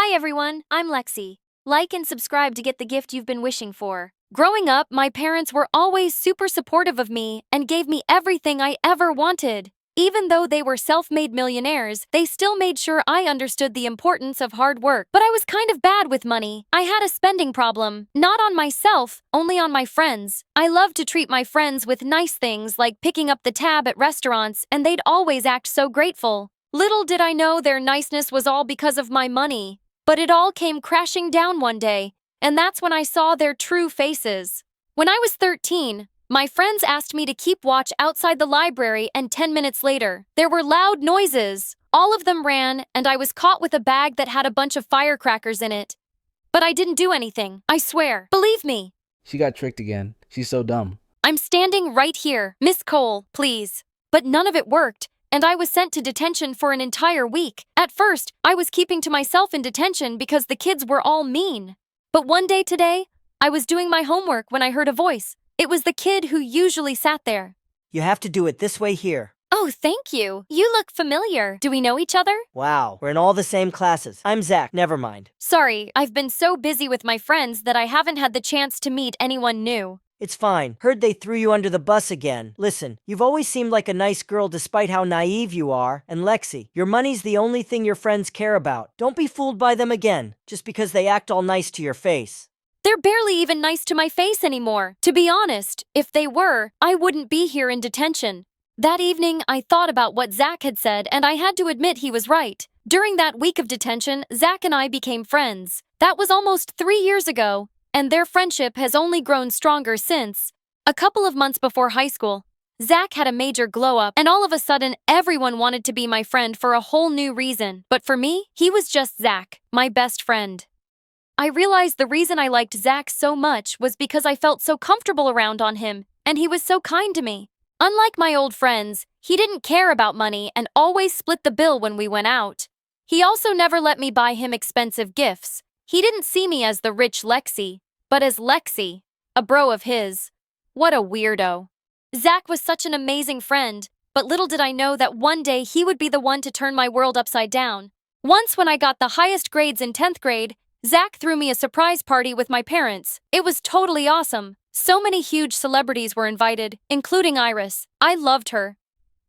Hi everyone, I'm Lexi. Like and subscribe to get the gift you've been wishing for. Growing up, my parents were always super supportive of me and gave me everything I ever wanted. Even though they were self-made millionaires, they still made sure I understood the importance of hard work. But I was kind of bad with money. I had a spending problem, not on myself, only on my friends. I loved to treat my friends with nice things like picking up the tab at restaurants, and they'd always act so grateful. Little did I know their niceness was all because of my money. But it all came crashing down one day, and that's when I saw their true faces. When I was 13, my friends asked me to keep watch outside the library, and 10 minutes later, there were loud noises. All of them ran, and I was caught with a bag that had a bunch of firecrackers in it. But I didn't do anything, I swear. Believe me. She got tricked again. She's so dumb. I'm standing right here. Miss Cole, please. But none of it worked, and I was sent to detention for an entire week. At first, I was keeping to myself in detention because the kids were all mean. But one day today, I was doing my homework when I heard a voice. It was the kid who usually sat there. You have to do it this way here. Oh, thank you. You look familiar. Do we know each other? Wow, we're in all the same classes. I'm Zach, never mind. Sorry, I've been so busy with my friends that I haven't had the chance to meet anyone new. It's fine. Heard they threw you under the bus again. Listen, you've always seemed like a nice girl despite how naive you are. And Lexi, your money's the only thing your friends care about. Don't be fooled by them again, just because they act all nice to your face. They're barely even nice to my face anymore. To be honest, if they were, I wouldn't be here in detention. That evening, I thought about what Zach had said, and I had to admit he was right. During that week of detention, Zach and I became friends. That was almost 3 years ago, and their friendship has only grown stronger since. A couple of months before high school, Zach had a major glow-up, and all of a sudden, everyone wanted to be my friend for a whole new reason. But for me, he was just Zach, my best friend. I realized the reason I liked Zach so much was because I felt so comfortable around on him, and he was so kind to me. Unlike my old friends, he didn't care about money and always split the bill when we went out. He also never let me buy him expensive gifts. He didn't see me as the rich Lexi, but as Lexi, a bro of his. What a weirdo. Zach was such an amazing friend, but little did I know that one day he would be the one to turn my world upside down. Once when I got the highest grades in 10th grade, Zach threw me a surprise party with my parents. It was totally awesome. So many huge celebrities were invited, including Iris. I loved her.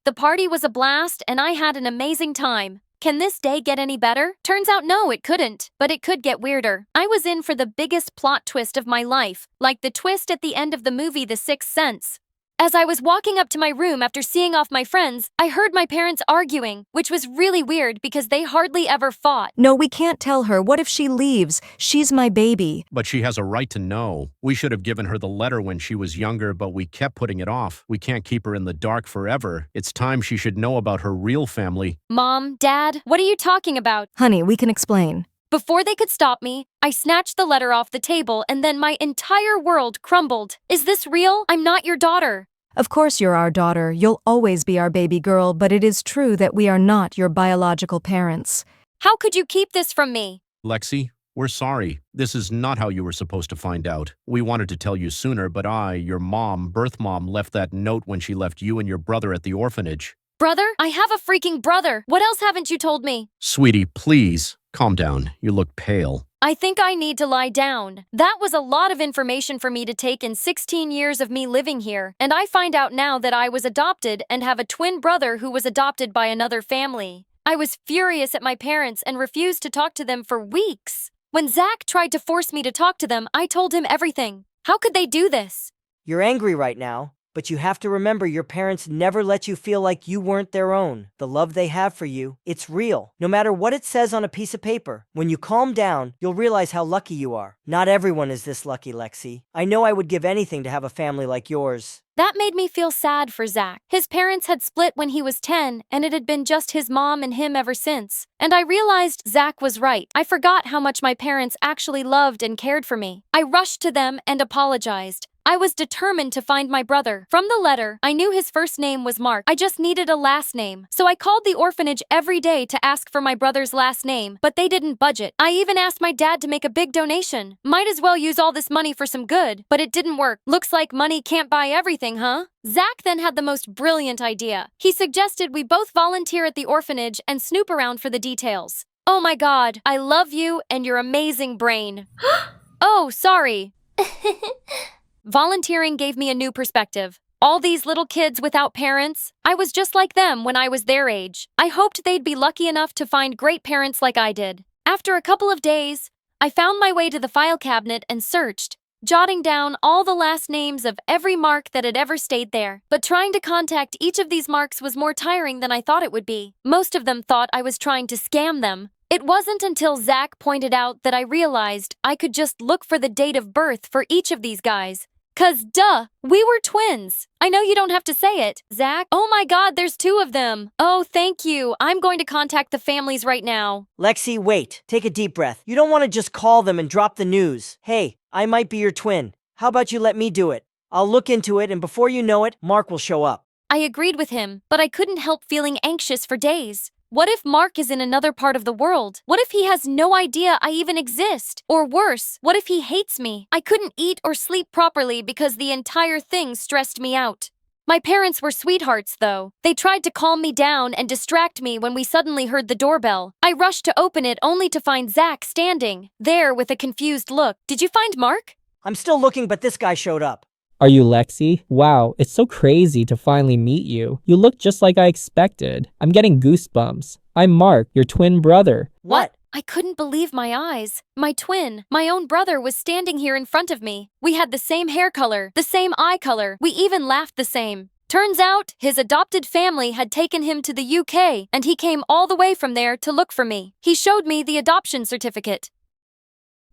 The party was a blast, and I had an amazing time. Can this day get any better? Turns out no, it couldn't, but it could get weirder. I was in for the biggest plot twist of my life, like the twist at the end of the movie The Sixth Sense. As I was walking up to my room after seeing off my friends, I heard my parents arguing, which was really weird because they hardly ever fought. No, we can't tell her. What if she leaves? She's my baby. But she has a right to know. We should have given her the letter when she was younger, but we kept putting it off. We can't keep her in the dark forever. It's time she should know about her real family. Mom, Dad, what are you talking about? Honey, we can explain. Before they could stop me, I snatched the letter off the table and then my entire world crumbled. Is this real? I'm not your daughter. Of course you're our daughter. You'll always be our baby girl, but it is true that we are not your biological parents. How could you keep this from me? Lexi, we're sorry. This is not how you were supposed to find out. We wanted to tell you sooner, but your birth mom, left that note when she left you and your brother at the orphanage. Brother? I have a freaking brother. What else haven't you told me? Sweetie, please, calm down. You look pale. I think I need to lie down. That was a lot of information for me to take in 16 years of me living here, and I find out now that I was adopted and have a twin brother who was adopted by another family. I was furious at my parents and refused to talk to them for weeks. When Zach tried to force me to talk to them, I told him everything. How could they do this? You're angry right now, but you have to remember your parents never let you feel like you weren't their own. The love they have for you, it's real. No matter what it says on a piece of paper, when you calm down, you'll realize how lucky you are. Not everyone is this lucky, Lexi. I know I would give anything to have a family like yours. That made me feel sad for Zach. His parents had split when he was 10, and it had been just his mom and him ever since. And I realized Zach was right. I forgot how much my parents actually loved and cared for me. I rushed to them and apologized. I was determined to find my brother. From the letter, I knew his first name was Mark. I just needed a last name. So I called the orphanage every day to ask for my brother's last name, but they didn't budget. I even asked my dad to make a big donation. Might as well use all this money for some good, but it didn't work. Looks like money can't buy everything, huh? Zach then had the most brilliant idea. He suggested we both volunteer at the orphanage and snoop around for the details. Oh my god, I love you and your amazing brain. Oh, sorry. Volunteering gave me a new perspective. All these little kids without parents, I was just like them when I was their age. I hoped they'd be lucky enough to find great parents like I did. After a couple of days, I found my way to the file cabinet and searched, jotting down all the last names of every mark that had ever stayed there. But trying to contact each of these marks was more tiring than I thought it would be. Most of them thought I was trying to scam them. It wasn't until Zach pointed out that I realized I could just look for the date of birth for each of these guys. 'Cause duh, we were twins. I know you don't have to say it, Zach. Oh my god, there's 2 of them. Oh, thank you. I'm going to contact the families right now. Lexi, wait. Take a deep breath. You don't want to just call them and drop the news. Hey, I might be your twin. How about you let me do it? I'll look into it, and before you know it, Mark will show up. I agreed with him, but I couldn't help feeling anxious for days. What if Mark is in another part of the world? What if he has no idea I even exist? Or worse, what if he hates me? I couldn't eat or sleep properly because the entire thing stressed me out. My parents were sweethearts, though. They tried to calm me down and distract me when we suddenly heard the doorbell. I rushed to open it only to find Zach standing there with a confused look. Did you find Mark? I'm still looking, but this guy showed up. Are you Lexi? Wow, it's so crazy to finally meet you. You look just like I expected. I'm getting goosebumps. I'm Mark, your twin brother. What? I couldn't believe my eyes. My twin, my own brother, was standing here in front of me. We had the same hair color, the same eye color. We even laughed the same. Turns out, his adopted family had taken him to the UK, and he came all the way from there to look for me. He showed me the adoption certificate.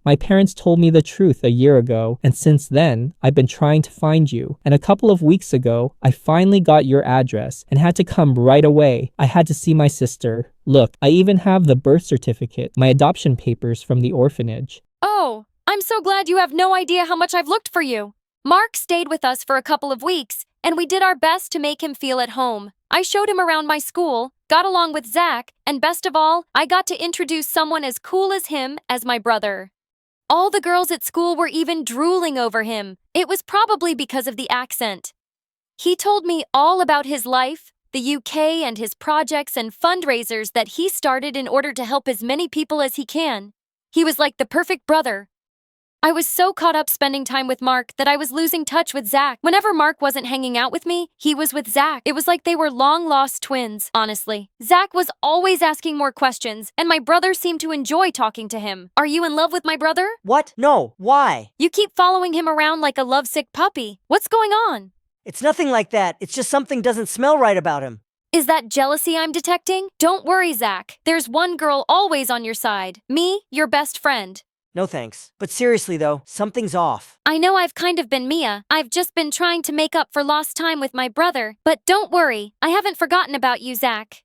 My parents told me the truth a year ago, and since then, I've been trying to find you. And a couple of weeks ago, I finally got your address and had to come right away. I had to see my sister. Look, I even have the birth certificate, my adoption papers from the orphanage. Oh, I'm so glad you have no idea how much I've looked for you. Mark stayed with us for a couple of weeks, and we did our best to make him feel at home. I showed him around my school, got along with Zach, and best of all, I got to introduce someone as cool as him as my brother. All the girls at school were even drooling over him. It was probably because of the accent. He told me all about his life, the UK, and his projects and fundraisers that he started in order to help as many people as he can. He was like the perfect brother. I was so caught up spending time with Mark that I was losing touch with Zach. Whenever Mark wasn't hanging out with me, he was with Zach. It was like they were long-lost twins, honestly. Zach was always asking more questions, and my brother seemed to enjoy talking to him. Are you in love with my brother? What? No. Why? You keep following him around like a lovesick puppy. What's going on? It's nothing like that. It's just something doesn't smell right about him. Is that jealousy I'm detecting? Don't worry, Zach. There's one girl always on your side. Me, your best friend. No thanks. But seriously though, something's off. I know I've kind of been Mia. I've just been trying to make up for lost time with my brother. But don't worry, I haven't forgotten about you, Zach.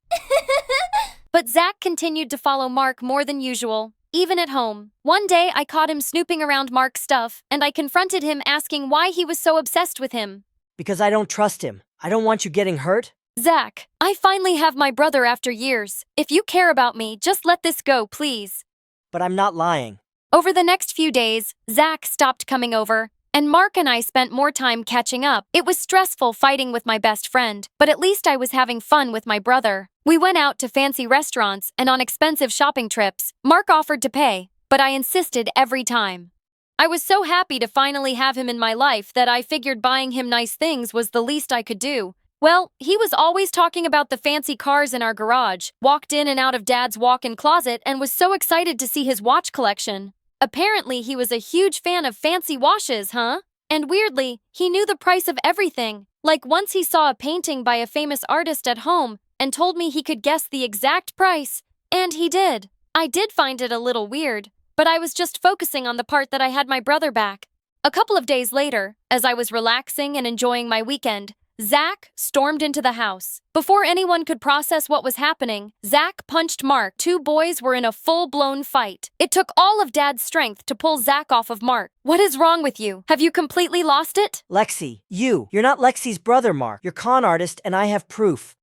But Zach continued to follow Mark more than usual, even at home. One day, I caught him snooping around Mark's stuff, and I confronted him asking why he was so obsessed with him. Because I don't trust him. I don't want you getting hurt. Zach, I finally have my brother after years. If you care about me, just let this go, please. But I'm not lying. Over the next few days, Zach stopped coming over, and Mark and I spent more time catching up. It was stressful fighting with my best friend, but at least I was having fun with my brother. We went out to fancy restaurants and on expensive shopping trips. Mark offered to pay, but I insisted every time. I was so happy to finally have him in my life that I figured buying him nice things was the least I could do. Well, he was always talking about the fancy cars in our garage, walked in and out of Dad's walk-in closet, and was so excited to see his watch collection. Apparently, he was a huge fan of fancy watches, huh? And weirdly, he knew the price of everything. Like once he saw a painting by a famous artist at home and told me he could guess the exact price. And he did. I did find it a little weird, but I was just focusing on the part that I had my brother back. A couple of days later, as I was relaxing and enjoying my weekend, Zach stormed into the house. Before anyone could process what was happening, Zach punched Mark. 2 boys were in a full-blown fight. It took all of Dad's strength to pull Zach off of Mark. What is wrong with you? Have you completely lost it? Lexi, you're not Lexi's brother, Mark. You're con artist, and I have proof.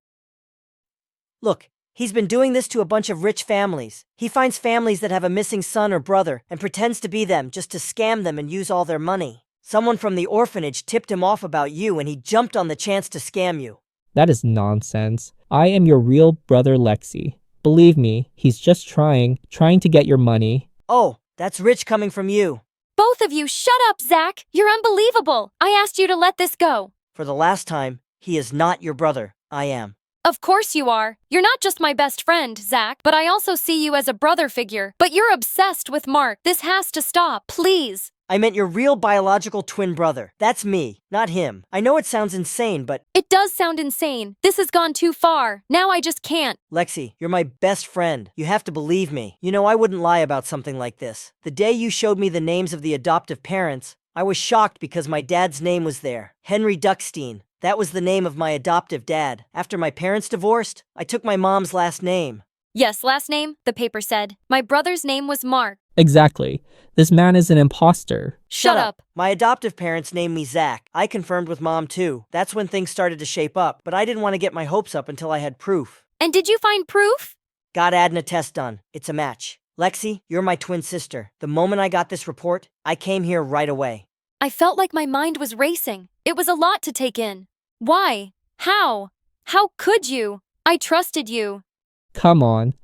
Look, he's been doing this to a bunch of rich families. He finds families that have a missing son or brother and pretends to be them just to scam them and use all their money. Someone from the orphanage tipped him off about you and he jumped on the chance to scam you. That is nonsense. I am your real brother Lexi. Believe me, he's just trying to get your money. Oh, that's rich coming from you. Both of you, shut up, Zach! You're unbelievable! I asked you to let this go. For the last time, he is not your brother. I am. Of course you are. You're not just my best friend, Zach, but I also see you as a brother figure. But you're obsessed with Mark. This has to stop, please. I meant your real biological twin brother. That's me, not him. I know it sounds insane, but It does sound insane. This has gone too far. Now I just can't. Lexi, you're my best friend. You have to believe me. You know, I wouldn't lie about something like this. The day you showed me the names of the adoptive parents, I was shocked because my dad's name was there. Henry Duckstein. That was the name of my adoptive dad. After my parents divorced, I took my mom's last name. Yes, last name, the paper said. My brother's name was Mark. Exactly. This man is an imposter. Shut up. My adoptive parents named me Zach. I confirmed with Mom too. That's when things started to shape up, but I didn't want to get my hopes up until I had proof. And did you find proof? Got Adna test done. It's a match. Lexi, you're my twin sister. The moment I got this report, I came here right away. I felt like my mind was racing. It was a lot to take in. Why? How? How could you? I trusted you. Come on.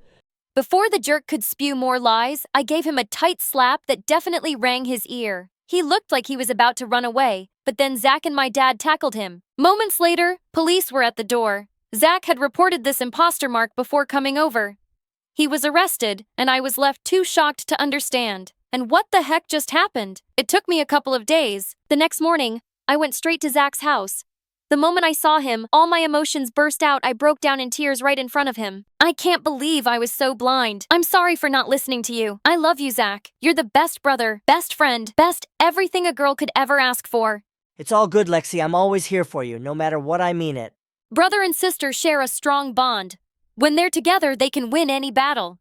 Before the jerk could spew more lies, I gave him a tight slap that definitely rang his ear. He looked like he was about to run away, but then Zach and my dad tackled him. Moments later, police were at the door. Zach had reported this imposter Mark before coming over. He was arrested, and I was left too shocked to understand. And what the heck just happened? It took me a couple of days. The next morning, I went straight to Zach's house. The moment I saw him, all my emotions burst out. I broke down in tears right in front of him. I can't believe I was so blind. I'm sorry for not listening to you. I love you, Zach. You're the best brother, best friend, best everything a girl could ever ask for. It's all good, Lexi. I'm always here for you, no matter what I mean it. Brother and sister share a strong bond. When they're together, they can win any battle.